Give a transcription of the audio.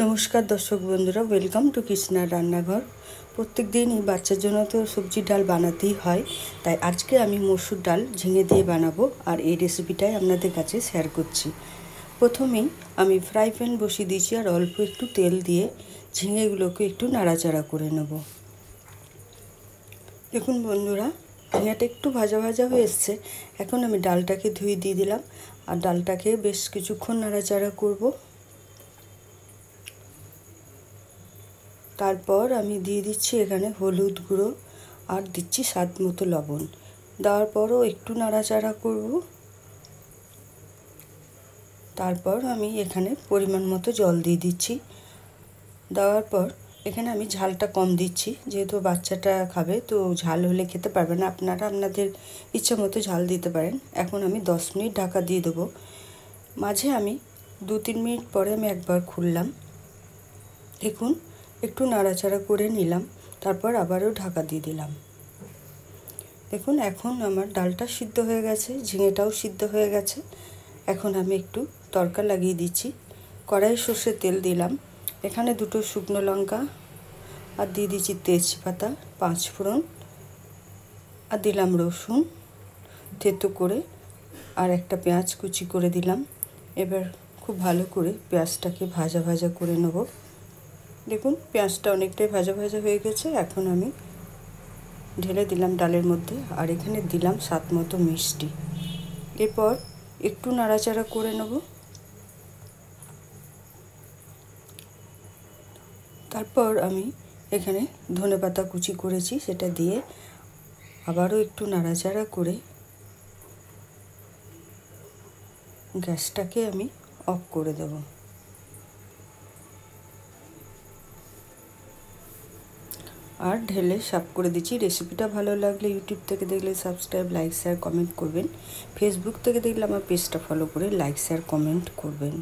नमस्कार दर्शक बंधुरा वेलकम टू कृष्णा रान्नाघर। प्रत्येक दिन बाच्चार जन्य तो सब्जी डाल बनातेई हय, ताई आज के आमी मसुर डाल झिंगे दिए बानाबो और ये रेसिपिटाई आपनादेर काछे शेयर करछि। प्रथमेई आमी फ्राई पैन बसिए दिएछि और अल्प एकटु तेल दिए झिंगेगुलोके एकटु नाड़ाचाड़ा करे नेब। देखुन बंधुरा झिंगाटा एकटु भाजा भाजा हये एसेছে। এখন আমি ডালটাকে ধুয়ে দিয়ে দিলাম আর ডালটাকে বেশ কিছুক্ষণ নাড়াচাড়া করব। तारपर आमी दिए दिच्छी एखाने हलुद गुड़ो और दिच्छी स्वाद मतो लवण। देওয়ার পরও একটু নাড়াচাড়া করব। তারপর আমি এখানে পরিমাণ মতো জল দিয়ে দিচ্ছি। দেওয়ার পর এখানে আমি ঝালটা কম দিচ্ছি, যেহেতু বাচ্চাটা খাবে তো ঝাল হলে খেতে পারবে না, আপনারা আপনাদের ইচ্ছা মতো ঝাল দিতে পারেন। এখন আমি 10 মিনিট ঢাকা দিয়ে দেবো। মাঝে আমি 2-3 মিনিট পরে আমি একবার খুললাম। দেখুন একটু নাড়াচাড়া করে নিলাম, তারপর আবারও ঢাকা দিয়ে দিলাম। দেখুন এখন আমার ডালটা সিদ্ধ হয়ে গেছে, ঝিঙেটাও সিদ্ধ হয়ে গেছে। এখন আমি একটু তড়কা লাগিয়ে দিচ্ছি। কড়াই সর্ষের তেল দিলাম, এখানে 2টো শুকনো লঙ্কা আর দিয়ে দিচ্ছি তেজপাতা, 5 ফোড়ন আর দিলাম রসুন থেতো করে আর একটা পেঁয়াজ কুচি করে দিলাম। এবার খুব ভালো করে পেঁয়াজটাকে ভাজা ভাজা করে নেব। দেখুন পেঁয়াজটা অনেকটাই ভাজা ভাজা হয়ে গেছে। এখন আমি ঢেলে দিলাম ডালের মধ্যে আর এখানে দিলাম স্বাদ মতো মিষ্টি। এরপর একটু নাড়াচাড়া করে নেব। তারপর আমি এখানে ধনেপাতা কুচি করেছি সেটা দিয়ে আবারও একটু নাড়াচাড়া করে গ্যাসটাকে আমি অফ করে দেব। আর ঢেলে সার্ভ করে দিচ্ছি। রেসিপিটা ভালো লাগলে ইউটিউব থেকে দেখলে সাবস্ক্রাইব, লাইক, শেয়ার, কমেন্ট করবেন। ফেসবুক থেকে দেখলে আমার পেজটা ফলো করে লাইক, শেয়ার, কমেন্ট করবেন।